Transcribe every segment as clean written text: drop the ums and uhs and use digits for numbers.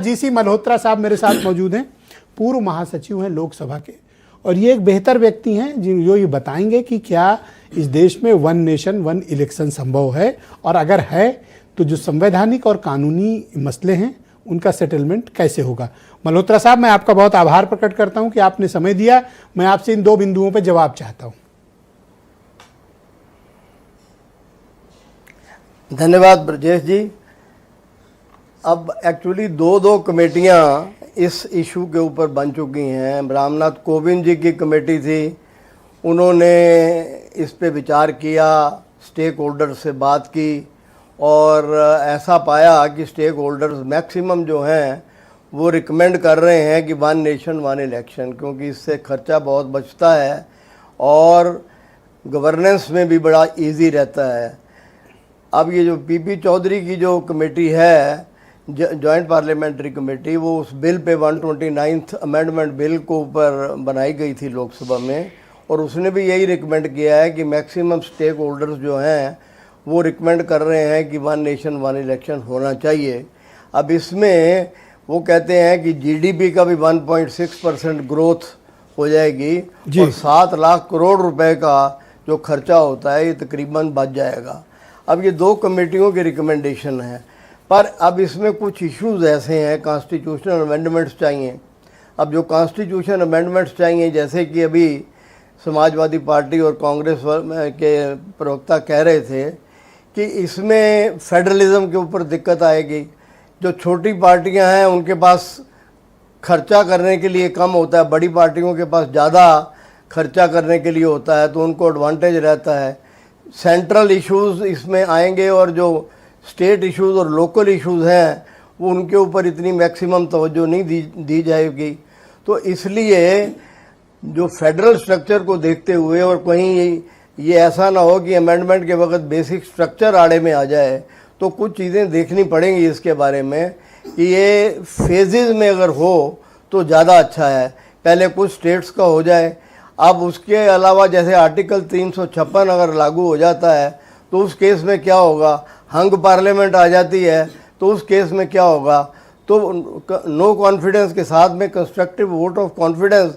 GC Malhotra साहब मेरे साथ मौजूद हैं, पूर्व महासचिव हैं लोकसभा के, और ये एक बेहतर व्यक्ति हैं जो ये बताएंगे कि क्या इस देश में वन नेशन वन इलेक्शन संभव है, और अगर है तो जो संवैधानिक और कानूनी मसले हैं उनका सेटलमेंट कैसे होगा। मल्होत्रा साहब, मैं आपका बहुत आभार प्रकट करता हूं कि आपने समय दिया। मैं आपसे इन दो बिंदुओं पर जवाब चाहता हूं। धन्यवाद ब्रजेश जी। अब एक्चुअली दो कमेटियां इस इशू के ऊपर बन चुकी हैं। रामनाथ कोविंद जी की कमेटी थी, उन्होंने इस पे विचार किया, स्टेक होल्डर से बात की और ऐसा पाया कि स्टेक होल्डर्स मैक्सिमम जो हैं वो रिकमेंड कर रहे हैं कि वन नेशन वन इलेक्शन, क्योंकि इससे खर्चा बहुत बचता है और गवर्नेंस में भी बड़ा इजी रहता है। अब ये जो पीपी चौधरी की जो कमेटी है, जॉइंट पार्लियामेंट्री कमेटी, वो उस bill pay 129th amendment bill को ऊपर बनाई गई थी लोकसभा में, और उसने भी यही रिकमेंड किया है कि मैक्सिमम स्टेक होल्डर्स जो हैं वो रिकमेंड कर रहे हैं कि वन नेशन वन इलेक्शन होना चाहिए। अब इसमें वो कहते हैं कि जीडीपी का भी 1.6% ग्रोथ हो जाएगी और 7 लाख करोड़ रुपए का जो खर्चा होता है ये तकरीबन बच जाएगा। अब ये दो कमेटियों की रिकमेंडेशन है, पर अब इसमें कुछ इश्यूज ऐसे हैं, कॉन्स्टिट्यूशनल अमेंडमेंट्स चाहिए। अब जो कॉन्स्टिट्यूशन अमेंडमेंट्स चाहिए, जैसे कि अभी समाजवादी पार्टी और कांग्रेस के प्रवक्ता कह रहे थे कि इसमें फेडरलिज्म के ऊपर दिक्कत आएगी। जो छोटी पार्टियां हैं उनके पास खर्चा करने के लिए कम होता है, बड़ी पार्टियों के पास ज़्यादा खर्चा करने के लिए होता है, तो उनको एडवांटेज रहता है। सेंट्रल इश्यूज़ इसमें आएंगे और जो स्टेट इश्यूज़ और लोकल इश्यूज़ हैं वो उनके ऊपर इतनी मैक्सिमम तवज्जो नहीं दी जाएगी। तो इसलिए जो फेडरल स्ट्रक्चर को देखते हुए, और कहीं ये ऐसा ना हो कि अमेंडमेंट के वक्त बेसिक स्ट्रक्चर आड़े में आ जाए, तो कुछ चीज़ें देखनी पड़ेंगी इसके बारे में कि ये फेजेस में अगर हो तो ज़्यादा अच्छा है। पहले कुछ स्टेट्स का हो जाए, अब उसके अलावा जैसे आर्टिकल 356 अगर लागू हो जाता है तो उस केस में क्या होगा, हंग पार्लियामेंट आ जाती है तो उस केस में क्या होगा। तो नो कॉन्फिडेंस के साथ में कंस्ट्रक्टिव वोट ऑफ कॉन्फिडेंस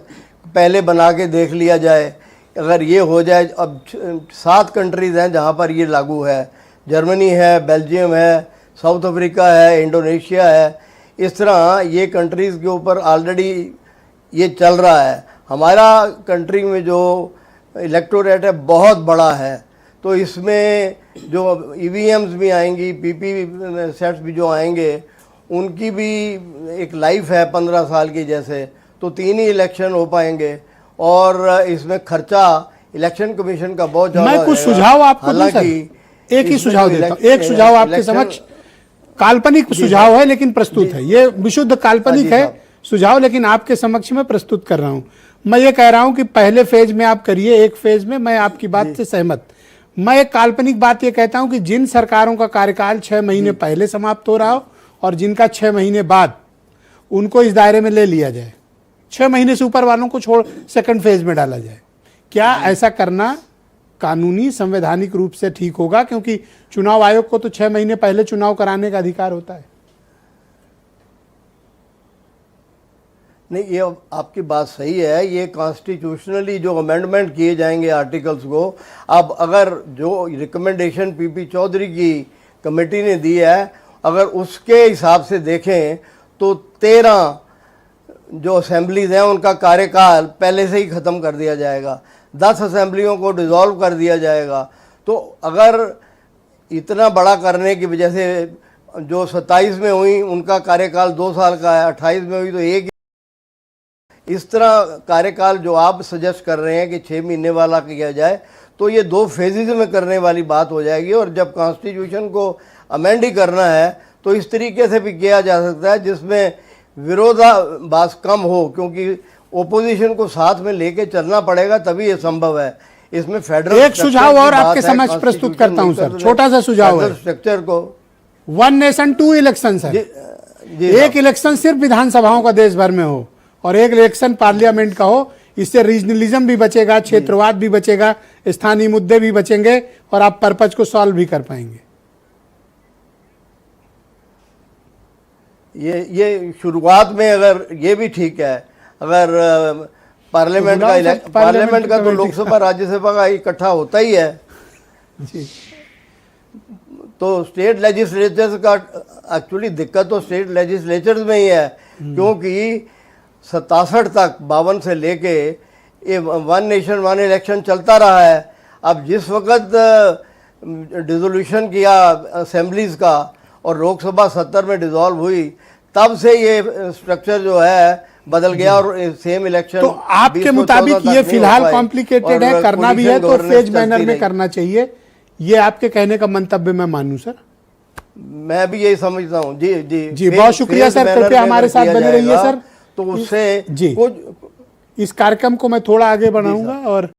पहले बना के देख लिया जाए। अगर ये हो जाए, अब 7 कंट्रीज़ हैं जहाँ पर ये लागू है, जर्मनी है, बेल्जियम है, साउथ अफ्रीका है, इंडोनेशिया है। इस तरह ये कंट्रीज़ के ऊपर ऑलरेडी ये चल रहा है। हमारा कंट्री में जो इलेक्टोरेट है बहुत बड़ा है, तो इसमें जो ईवीएम्स भी आएंगी, पीपी सेट्स भी जो आएंगे, उनकी भी एक लाइफ है 15 साल की जैसे, तो 3 ही इलेक्शन हो पाएंगे और इसमें खर्चा इलेक्शन कमीशन का बहुत ज़्यादा। मैं कुछ सुझाव आपको दूं सर, एक ही सुझाव देता हूं। एक सुझाव आपके समक्ष, काल्पनिक सुझाव है लेकिन प्रस्तुत है, ये विशुद्ध काल्पनिक है सुझाव, लेकिन आपके समक्ष में प्रस्तुत कर रहा हूं। मैं ये कह रहा हूं कि पहले फेज में आप करिए, एक फेज में मैं आपकी बात से सहमत। मैं एक काल्पनिक बात ये कहता हूं कि जिन सरकारों का कार्यकाल 6 महीने पहले समाप्त हो रहा हो और जिनका 6 महीने बाद, उनको इस दायरे में ले लिया जाए। 6 महीने से ऊपर वालों को छोड़ सेकंड फेज में डाला जाए। क्या ऐसा करना कानूनी संवैधानिक रूप से ठीक होगा? क्योंकि चुनाव आयोग को तो 6 महीने पहले चुनाव कराने का अधिकार होता है। नहीं, ये आपकी बात सही है। ये कॉन्स्टिट्यूशनली जो अमेंडमेंट किए जाएंगे आर्टिकल्स को, अब अगर जो रिकमेंडेशन पीपी चौधरी की कमेटी ने दी है, अगर उसके हिसाब से देखें तो 13 जो असेंबलीज हैं उनका कार्यकाल पहले से ही ख़त्म कर दिया जाएगा, 10 असेंबलियों को डिज़ोल्व कर दिया जाएगा। तो अगर इतना बड़ा करने की वजह से जो 27 में हुई उनका कार्यकाल 2 साल का है, 28 में हुई तो 1, इस तरह कार्यकाल जो आप सजेस्ट कर रहे हैं कि 6 महीने वाला किया जाए, तो ये 2 फेजेज में करने वाली बात हो जाएगी। और जब कॉन्स्टिट्यूशन को अमेंड ही करना है तो इस तरीके से भी किया जा सकता है जिसमें विरोधाभास कम हो, क्योंकि ओपोजिशन को साथ में लेके चलना पड़ेगा, तभी ये संभव है। इसमें फेडरल एक सुझाव और आपके समक्ष प्रस्तुत करता हूं सर, छोटा सा सुझाव है। स्ट्रक्चर को वन नेशन 2 इलेक्शन सर, एक इलेक्शन सिर्फ विधानसभाओं का देश भर में हो और एक इलेक्शन पार्लियामेंट का हो। इससे रीजनलिज्म भी बचेगा, क्षेत्रवाद भी बचेगा, स्थानीय मुद्दे भी बचेंगे और आप पर्पज को सॉल्व भी कर पाएंगे। ये शुरुआत में अगर ये भी ठीक है, अगर पार्लियामेंट तो का पार्लियामेंट का तो कमेटी लोकसभा राज्यसभा का इकट्ठा होता ही है, जी तो स्टेट लेजिस्लेचर्स का एक्चुअली दिक्कत तो स्टेट लेजिस्लेचर्स में ही है, क्योंकि 67 तक 52 से लेके ये वन नेशन वन इलेक्शन चलता रहा है। अब जिस वक्त डिसोल्यूशन किया असेंबलीज का और लोकसभा 70 में डिसॉल्व हुई, तब से ये स्ट्रक्चर जो है बदल गया और सेम इलेक्शन। तो आपके मुताबिक ये फिलहाल कॉम्प्लिकेटेड है, करना भी है तो फेज मैनर में करना चाहिए, ये आपके कहने का मंतव्य मैं मानूं सर? मैं भी यही समझता हूँ। जी जी जी, बहुत शुक्रिया सर, कृपया हमारे साथ बने रहिए सर। तो उससे जी कुछ इस कार्यक्रम को मैं थोड़ा आगे बढ़ाऊंगा और